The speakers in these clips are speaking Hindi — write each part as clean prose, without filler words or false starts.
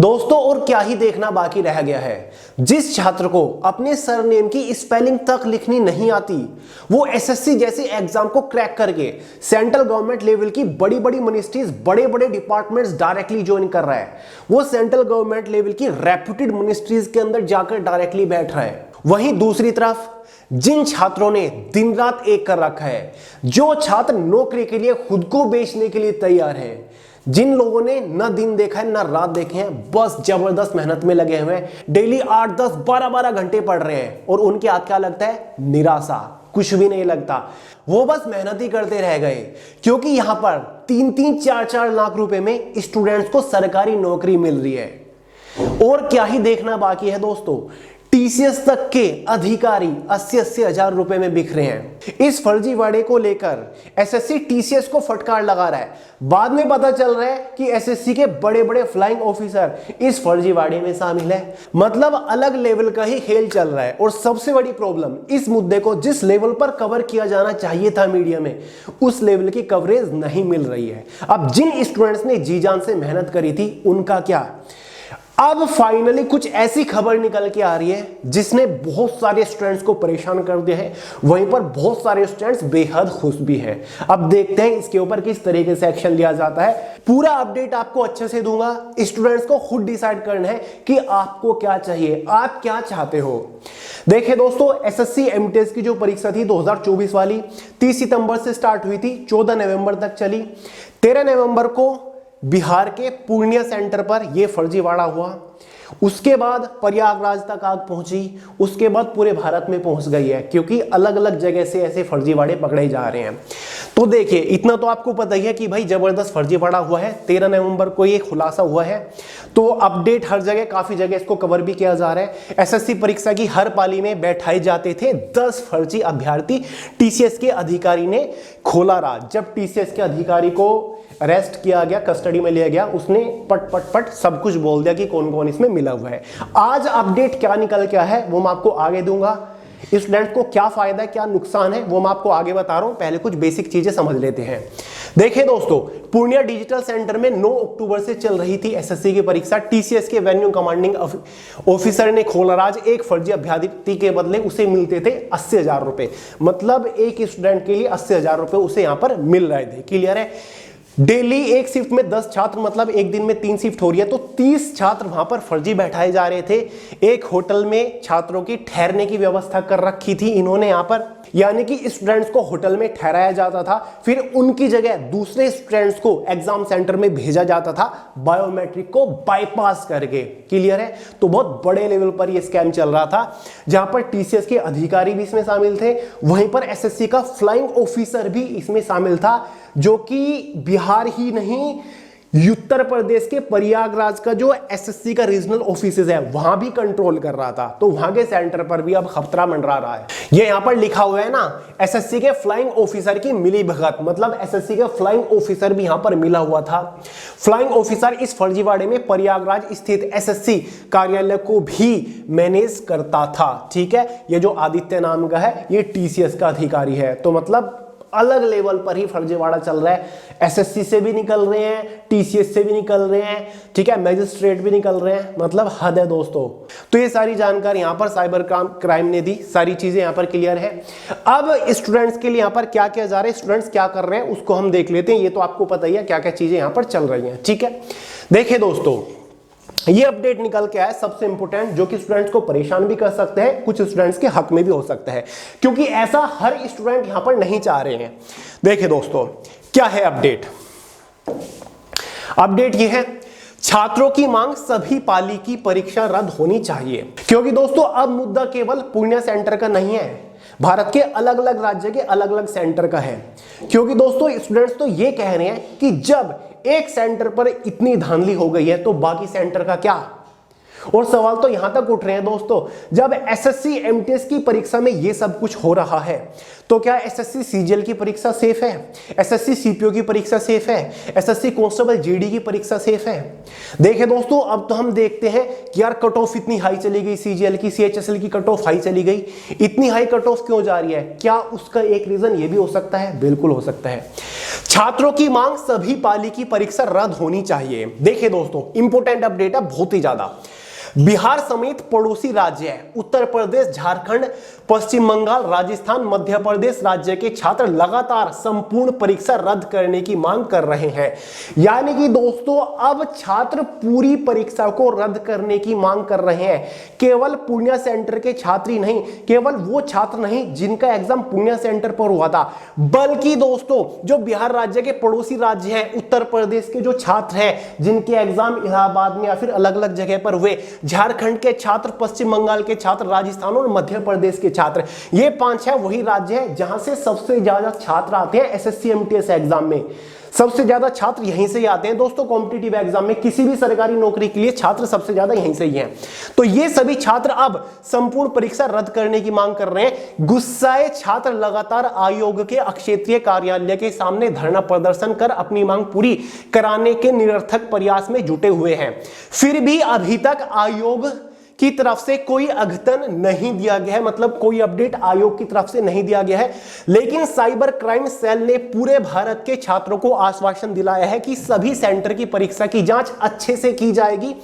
दोस्तों और क्या ही देखना बाकी रह गया है। जिस छात्र को अपने सरनेम की स्पेलिंग तक लिखनी नहीं आती, वो एसएससी जैसे एग्जाम को क्रैक करके सेंट्रल गवर्नमेंट लेवल की बड़ी बड़ी मिनिस्ट्रीज, बड़े बड़े डिपार्टमेंट्स डायरेक्टली ज्वाइन कर रहा है। वो सेंट्रल गवर्नमेंट लेवल की रेप्यूटेड मिनिस्ट्रीज के अंदर जाकर डायरेक्टली बैठ रहा है। वहीं दूसरी तरफ जिन छात्रों ने दिन रात एक कर रखा है, जो छात्र नौकरी के लिए खुद को बेचने के लिए तैयार है, जिन लोगों ने न दिन देखा है न रात देखे हैं, बस जबरदस्त मेहनत में लगे हुए हैं, डेली 8, 10, 12 घंटे पढ़ रहे हैं और उनके हाथ क्या लगता है? निराशा, कुछ भी नहीं लगता। वो बस मेहनत ही करते रह गए, क्योंकि यहां पर 3-3, 4-4 लाख रुपए में स्टूडेंट्स को सरकारी नौकरी मिल रही है। और क्या ही देखना बाकी है दोस्तों, टीसीएस तक के अधिकारी 80-80 हजार रुपए में बिक रहे हैं। इस फर्जीवाड़े को लेकर एसएससी टीसीएस को फटकार लगा रहा है। बाद में पता चल रहा है कि एसएससी के बड़े बड़े फ्लाइंग ऑफिसर इस फर्जीवाड़े में शामिल है। मतलब अलग लेवल का ही खेल चल रहा है। और सबसे बड़ी प्रॉब्लम, इस मुद्दे को जिस लेवल पर कवर किया जाना चाहिए था मीडिया में, उस लेवल की कवरेज नहीं मिल रही है। अब जिन स्टूडेंट्स ने जी जान से मेहनत करी थी, उनका क्या? अब फाइनली कुछ ऐसी खबर निकल के आ रही है जिसने बहुत सारे स्टूडेंट्स को परेशान कर दिया है। वहीं पर बहुत सारे स्टूडेंट्स बेहद खुश भी हैं। अब देखते हैं इसके ऊपर किस तरीके से एक्शन लिया जाता है। पूरा अपडेट आपको अच्छे से दूंगा। स्टूडेंट्स को खुद डिसाइड करना है कि आपको क्या चाहिए, आप क्या चाहते हो। देखिए दोस्तों, एसएससी एमटीएस की जो परीक्षा थी 2024 वाली, 30 सितंबर से स्टार्ट हुई थी, 14 नवंबर तक चली। 13 नवंबर को बिहार के पूर्णिया सेंटर पर यह फर्जीवाड़ा हुआ। उसके बाद प्रयागराज तक आग पहुंची। उसके बाद पूरे भारत में पहुंच गई है, क्योंकि अलग अलग जगह से ऐसे फर्जीवाड़े पकड़े जा रहे हैं। तो देखिए, इतना तो आपको पता ही है कि भाई जबरदस्त फर्जीवाड़ा हुआ है। 13 नवंबर को ये खुलासा हुआ है। तो अपडेट हर जगह, काफी जगह इसको कवर भी किया जा रहा है। एसएससी परीक्षा की हर पाली में बैठाए जाते थे 10 फर्जी अभ्यर्थी। टीसीएस के अधिकारी ने खोला राज। जब टीसीएस के अधिकारी को अरेस्ट किया गया, कस्टडी में लिया गया, उसने पट सब कुछ बोल दिया कि कौन कौन इसमें मिला हुआ है। आज अपडेट क्या निकल के है वो मैं आपको आगे दूंगा। स्टूडेंट को क्या फायदा है, क्या नुकसान है, वो मैं आपको आगे बता रहा हूं। पहले कुछ बेसिक चीजें समझ लेते हैं। देखिए दोस्तों, पूर्णिया डिजिटल सेंटर में 9 अक्टूबर से चल रही थी एसएससी की परीक्षा। टीसीएस के वेन्यू कमांडिंग ऑफिसर ने खोला राज। एक फर्जी अभ्यर्थी के बदले उसे मिलते थे 80 हजार रुपए। मतलब एक स्टूडेंट के लिए 80 हजार रुपए उसे यहां पर मिल रहे थे। क्लियर है? डेली एक शिफ्ट में 10 छात्र, मतलब एक दिन में 3 शिफ्ट हो रही है, तो 30 छात्र वहां पर फर्जी बैठाए जा रहे थे। एक होटल में छात्रों की ठहरने की व्यवस्था कर रखी थी इन्होंने यहां पर, यानी कि स्टूडेंट्स को होटल में ठहराया जाता था, फिर उनकी जगह दूसरे स्टूडेंट्स को एग्जाम सेंटर में भेजा जाता था बायोमेट्रिक को बाईपास करके। क्लियर है? तो बहुत बड़े लेवल पर यह स्कैम चल रहा था, जहां पर टीसीएस के अधिकारी भी इसमें शामिल थे। वहीं पर एसएससी का फ्लाइंग ऑफिसर भी इसमें शामिल था, जो कि बिहार ही नहीं, उत्तर प्रदेश के प्रयागराज का जो एसएससी का रीजनल ऑफिसेज है वहां भी कंट्रोल कर रहा था। तो वहां के सेंटर पर भी अब खतरा मंडरा रहा है। ये यहां पर लिखा हुआ है ना, एसएससी के फ्लाइंग ऑफिसर की मिली भगत, मतलब एसएससी के फ्लाइंग ऑफिसर भी यहां पर मिला हुआ था। फ्लाइंग ऑफिसर इस फर्जीवाड़े में प्रयागराज स्थित एसएससी कार्यालय को भी मैनेज करता था। ठीक है? ये जो आदित्य नाम का है, ये टीसीएस का अधिकारी है। तो मतलब अलग लेवल पर ही फर्जीवाड़ा चल रहा है। एसएससी से भी निकल रहे हैं, टीसीएस से भी निकल रहे हैं, ठीक है, मैजिस्ट्रेट भी निकल रहे हैं। मतलब हद है दोस्तों। तो ये सारी जानकारी यहां पर साइबर क्राइम ने दी, सारी चीजें यहां पर क्लियर है। अब स्टूडेंट्स के लिए यहां पर क्या किया जा रहा है, स्टूडेंट्स क्या कर रहे हैं, उसको हम देख लेते हैं। ये तो आपको पता ही है क्या क्या चीजें यहां पर चल रही हैं। ठीक है, देखिए दोस्तों, ये अपडेट निकल के आया सबसे इंपॉर्टेंट, जो कि स्टूडेंट्स को परेशान भी कर सकते हैं, कुछ स्टूडेंट्स के हक में भी हो सकता है, क्योंकि ऐसा हर स्टूडेंट यहां पर नहीं चाह रहे हैं। देखिए दोस्तों, क्या है अपडेट। अपडेट ये है, छात्रों की मांग सभी पाली की परीक्षा रद्द होनी चाहिए। क्योंकि दोस्तों अब मुद्दा केवल पूर्णिया सेंटर का नहीं है, भारत के अलग अलग राज्य के अलग अलग सेंटर का है। क्योंकि दोस्तों स्टूडेंट्स तो ये कह रहे हैं कि जब एक सेंटर पर इतनी धांधली हो गई है तो बाकी सेंटर का क्या। और सवाल तो यहां तक उठ रहे हैं दोस्तों, जब एसएससी एमटीएस की परीक्षा में ये सब कुछ हो रहा है, तो क्या एसएससी सीजीएल की परीक्षा सेफ है? एसएससी सीपीओ की परीक्षा सेफ है? एसएससी कांस्टेबल जीडी की परीक्षा सेफ है? देखिए दोस्तों, अब तो हम देखते हैं कि यार कट ऑफ इतनी हाई चली गई, सीजीएल की, सीएचएसएल की कट ऑफ हाई चली गई, इतनी हाई कट ऑफ क्यों जा रही है? क्या उसका एक रीजन ये भी हो सकता है? बिल्कुल हो सकता है। छात्रों की मांग, सभी पाली की परीक्षा रद्द होनी चाहिए। देखिए दोस्तों, इंपॉर्टेंट अपडेट है बहुत ही ज्यादा। बिहार समेत पड़ोसी राज्य है उत्तर प्रदेश, झारखंड, पश्चिम बंगाल, राजस्थान, मध्य प्रदेश राज्य के छात्र लगातार संपूर्ण परीक्षा रद्द करने की मांग कर रहे हैं। यानी कि दोस्तों अब छात्र पूरी परीक्षा को रद्द करने की मांग कर रहे हैं। केवल पूर्णिया सेंटर के छात्र ही नहीं, केवल वो छात्र नहीं जिनका एग्जाम पूर्णिया सेंटर पर हुआ था, बल्कि दोस्तों जो बिहार राज्य के पड़ोसी राज्य हैं, उत्तर प्रदेश के जो छात्र हैं जिनके एग्जाम इलाहाबाद में या फिर अलग अलग जगह पर हुए, झारखंड के छात्र, पश्चिम बंगाल के छात्र, राजस्थान और मध्य प्रदेश के छात्र, ये 5-6 वही राज्य है जहां से सबसे ज्यादा छात्र आते हैं एसएससी एमटीएस एग्जाम में। सबसे ज्यादा छात्र यहीं से ही आते हैं दोस्तों। कॉम्पिटिटिव एग्जाम में किसी भी सरकारी नौकरी के लिए छात्र सबसे ज्यादा यहीं से ही हैं। तो ये सभी छात्र अब संपूर्ण परीक्षा रद्द करने की मांग कर रहे हैं। गुस्साए छात्र लगातार आयोग के क्षेत्रीय कार्यालय के सामने धरना प्रदर्शन कर अपनी मांग पूरी कराने के निरर्थक प्रयास में जुटे हुए हैं। फिर भी अभी तक आयोग की तरफ से कोई अद्यतन नहीं दिया गया है, मतलब कोई अपडेट आयोग की तरफ से नहीं दिया गया है। लेकिन साइबर क्राइम सेल ने पूरे भारत के छात्रों को आश्वासन दिलाया है कि सभी सेंटर की परीक्षा की जांच अच्छे से की जाएगी,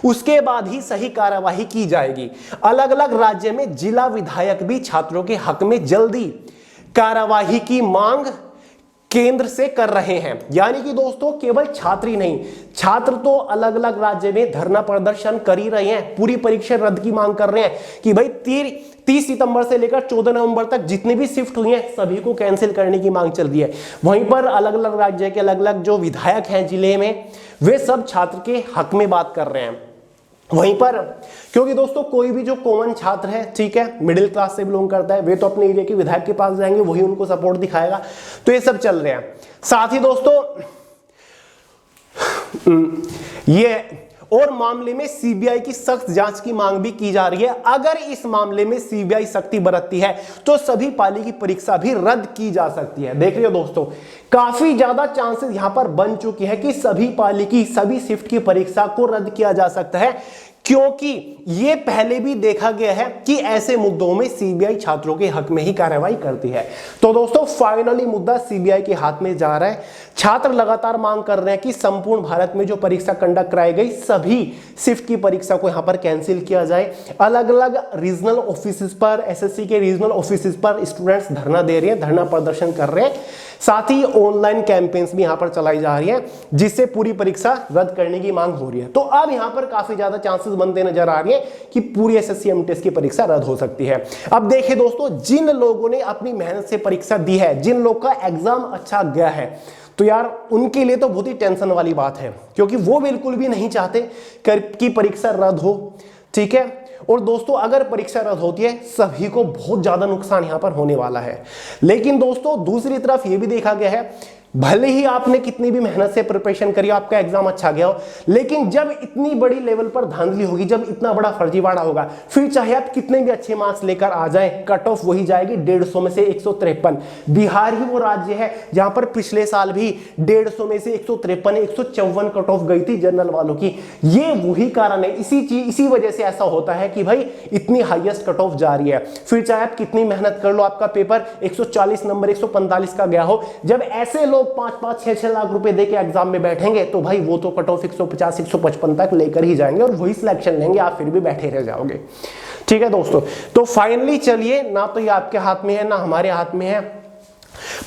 उसके बाद ही सही कार्यवाही की जाएगी। अलग अलग राज्य में जिला विधायक भी छात्रों के हक में जल्दी कार्यवाही की मांग केंद्र से कर रहे हैं। यानी कि दोस्तों केवल छात्र ही नहीं, छात्र तो अलग अलग राज्य में धरना प्रदर्शन कर ही रहे हैं, पूरी परीक्षा रद्द की मांग कर रहे हैं कि भाई 30 सितंबर से लेकर 14 नवंबर तक जितनी भी शिफ्ट हुई हैं सभी को कैंसिल करने की मांग चल रही है। वहीं पर अलग अलग राज्य के अलग अलग जो विधायक हैं जिले में, वे सब छात्र के हक में बात कर रहे हैं। वहीं पर क्योंकि दोस्तों कोई भी जो कॉमन छात्र है, ठीक है, मिडिल क्लास से बिलोंग करता है, वे तो अपने एरिया के विधायक के पास जाएंगे, वही उनको सपोर्ट दिखाएगा। तो ये सब चल रहे हैं। साथ ही दोस्तों ये और मामले में सीबीआई की सख्त जांच की मांग भी की जा रही है। अगर इस मामले में सीबीआई सख्ती बरतती है तो सभी पाली की परीक्षा भी रद्द की जा सकती है। देख रहे हो दोस्तों, काफी ज्यादा चांसेस यहां पर बन चुकी है कि सभी पाली की सभी शिफ्ट की परीक्षा को रद्द किया जा सकता है, क्योंकि यह पहले भी देखा गया है कि ऐसे मुद्दों में सीबीआई छात्रों के हक में ही कार्रवाई करती है। तो दोस्तों फाइनली मुद्दा सीबीआई के हाथ में जा रहा है। छात्र लगातार मांग कर रहे हैं कि संपूर्ण भारत में जो परीक्षा कंडक्ट कराई गई सभी शिफ्ट की परीक्षा को यहां पर कैंसिल किया जाए। अलग अलग रीजनल ऑफिस पर, एसएससी के रीजनल ऑफिस पर स्टूडेंट्स धरना दे रहे हैं, धरना प्रदर्शन कर रहे हैं। साथ ही ऑनलाइन कैंपेन्स भी यहां पर चलाई जा रही है जिससे पूरी परीक्षा रद्द करने की मांग हो रही है। तो अब यहां पर काफी ज्यादा चांसेस बनते नजर आ रही है कि पूरी एसएससी एमटीएस की परीक्षा रद्द हो सकती है। अब देखिए दोस्तों, जिन लोगों ने अपनी मेहनत से परीक्षा दी है, जिन लोग का एग्जाम अच्छा गया है, तो यार उनके लिए तो बहुत ही टेंशन वाली बात है, क्योंकि वो बिल्कुल भी नहीं चाहते कि परीक्षा रद्द हो, ठीक है। और दोस्तों अगर परीक्षा रद्द होती है सभी को बहुत ज्यादा नुकसान यहां पर होने वाला है। लेकिन दोस्तों दूसरी तरफ यह भी देखा गया है, भले ही आपने कितनी भी मेहनत से प्रिपरेशन करी, आपका एग्जाम अच्छा गया हो, लेकिन जब इतनी बड़ी लेवल पर धांधली होगी, जब इतना बड़ा फर्जीवाड़ा होगा, फिर चाहे आप कितने भी अच्छे मार्क्स लेकर आ जाएं, कट ऑफ वही जाएगी 150 में से 153। बिहार ही वो राज्य है जहां पर पिछले साल भी 150 में से 153 154 कट ऑफ गई थी जनरल वालों की। ये वही कारण है, इसी वजह से ऐसा होता है कि भाई इतनी हाईएस्ट कट ऑफ जा रही है। फिर चाहे आप कितनी मेहनत कर लो, आपका पेपर 140 नंबर 145 का गया हो, जब ऐसे लोग 5-5, 6-6 लाख रुपए देके एग्जाम में बैठेंगे तो भाई वो तो कट ऑफ 150 155 तक लेकर ही जाएंगे और वही सिलेक्शन लेंगे, आप फिर भी बैठे रह जाओगे। ठीक है दोस्तों, तो फाइनली चलिए, ना तो ये आपके हाथ में है ना हमारे हाथ में है।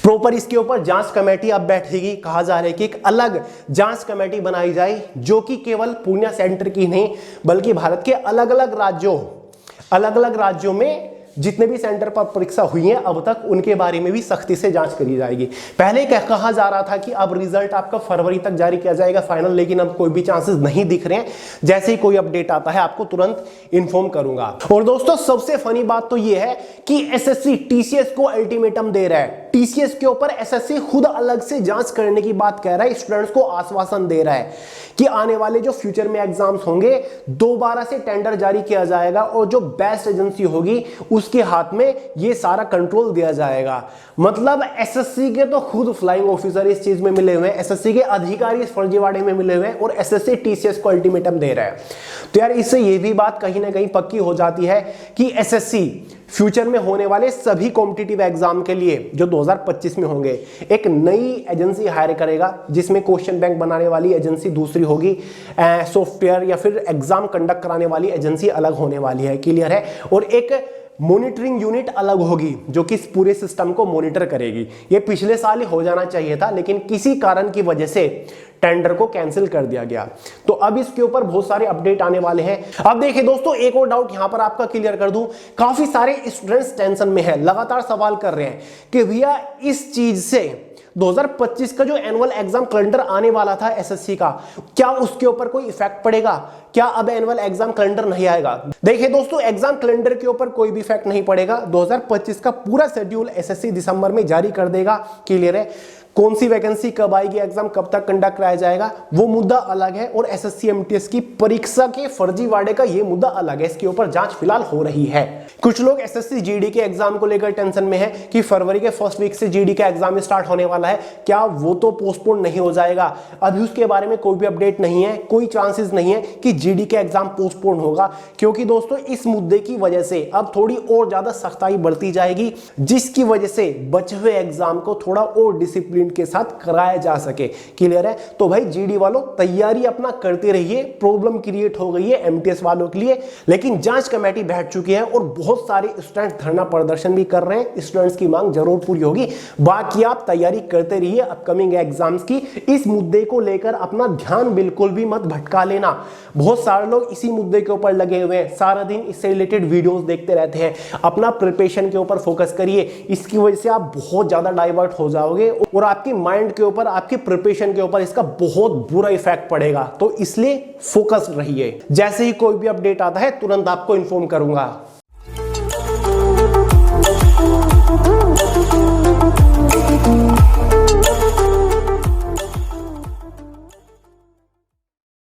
प्रॉपर इसके ऊपर जांच कमेटी अब बैठेगी। कहा जा रहा है कि एक अलग जांच कमेटी बनाई जाए जो कि केवल पूर्णिया सेंटर की नहीं बल्कि भारत के अलग अलग राज्यों में जितने भी सेंटर पर परीक्षा हुई है अब तक, उनके बारे में भी सख्ती से जांच करी जाएगी। पहले कहा जा रहा था कि अब रिजल्ट आपका फरवरी तक जारी किया जाएगा फाइनल, लेकिन अब कोई भी चांसेस नहीं दिख रहे हैं। जैसे ही कोई अपडेट आता है आपको तुरंत इन्फॉर्म करूंगा। और दोस्तों सबसे फनी बात तो यह है कि एसएससी टीसीएस को अल्टीमेटम दे रहा है। टीसीएस के ऊपर एसएससी खुद अलग से जांच करने की बात कह रहा है, स्टूडेंट्स को आश्वासन दे रहा है कि आने वाले जो फ्यूचर में एग्जाम्स होंगे दोबारा से टेंडर जारी किया जाएगा और जो बेस्ट एजेंसी होगी उसके हाथ में ये सारा कंट्रोल दिया जाएगा। मतलब एसएससी के तो खुद फ्लाइंग ऑफिसर इस चीज में मिले हुए हैं, एसएससी के अधिकारी इस फर्जीवाड़े में मिले हुए हैं और एसएससी टीसीएस को अल्टीमेटम दे रहा है। तो यार इससे ये भी बात कहीं ना कहीं पक्की हो जाती है कि एसएससी फ्यूचर में होने वाले सभी कॉम्पिटिटिव एग्जाम के लिए जो 2025 में होंगे एक नई एजेंसी हायर करेगा, जिसमें क्वेश्चन बैंक बनाने वाली एजेंसी दूसरी होगी, सॉफ्टवेयर या फिर एग्जाम कंडक्ट कराने वाली एजेंसी अलग होने वाली है, क्लियर है। और एक मॉनिटरिंग यूनिट अलग होगी जो कि इस पूरे सिस्टम को मॉनिटर करेगी। ये पिछले साल ही हो जाना चाहिए था, लेकिन किसी कारण की वजह से टेंडर को कैंसिल कर दिया गया। तो अब इसके ऊपर बहुत सारे अपडेट आने वाले हैं। अब देखिए दोस्तों, एक और डाउट यहां पर आपका क्लियर कर दूं। काफी सारे स्टूडेंट्स टेंशन में है, लगातार सवाल कर रहे हैं कि भैया इस चीज से 2025 का जो एनुअल एग्जाम कैलेंडर आने वाला था एसएससी का, क्या उसके ऊपर कोई इफेक्ट पड़ेगा? क्या अब एनुअल एग्जाम कैलेंडर नहीं आएगा? देखिए दोस्तों, एग्जाम कैलेंडर के ऊपर कोई भी इफेक्ट नहीं पड़ेगा। 2025 का पूरा शेड्यूल एसएससी दिसंबर में जारी कर देगा, क्लियर है। कौन सी वैकेंसी कब आएगी, एग्जाम कब तक कंडक्ट कराया जाएगा, वो मुद्दा अलग है। और एसएससी एमटीएस की परीक्षा के फर्जीवाड़े का ये मुद्दा अलग है, इसके ऊपर जांच फिलहाल हो रही है। कुछ लोग एसएससी जीडी के एग्जाम को लेकर टेंशन में है कि फरवरी के फर्स्ट वीक से जीडी का एग्जाम स्टार्ट होने वाला है, क्या वो तो पोस्टपोन नहीं हो जाएगा? अभी उसके बारे में कोई भी अपडेट नहीं है, कोई चांसेस नहीं है कि जीडी का एग्जाम पोस्टपोन होगा, क्योंकि दोस्तों इस मुद्दे की वजह से अब थोड़ी और ज्यादा सख्ताई बढ़ती जाएगी, जिसकी वजह से बचे हुए एग्जाम को थोड़ा और डिसिप्लिन के साथ कराया जा सके, क्लियर है। तो भाई जीडी वालों तैयारी अपना करते रहिए। प्रॉब्लम क्रिएट हो गई है एमटीएस वालों के लिए, लेकिन जांच कमेटी बैठ चुकी है और बहुत सारे स्टूडेंट धरना प्रदर्शन भी कर रहे हैं। स्टूडेंट्स की मांग जरूर पूरी होगी। बाकी आप तैयारी करते रहिए अपकमिंग एग्जाम्स की। इस मुद्दे को लेकर अपना ध्यान बिल्कुल भी मत भटका लेना। बहुत सारे लोग इसी मुद्दे के ऊपर लगे हुए हैं, सारा दिन इससे रिलेटेड वीडियोस देखते रहते हैं। अपना प्रिपरेशन के ऊपर फोकस करिए, इसकी वजह से आप बहुत ज्यादा डाइवर्ट हो जाओगे और आपकी माइंड के ऊपर, आपकी प्रिपरेशन के ऊपर इसका बहुत बुरा इफेक्ट पड़ेगा। तो इसलिए फोकस रहिए। जैसे ही कोई भी अपडेट आता है तुरंत आपको इन्फॉर्म करूंगा।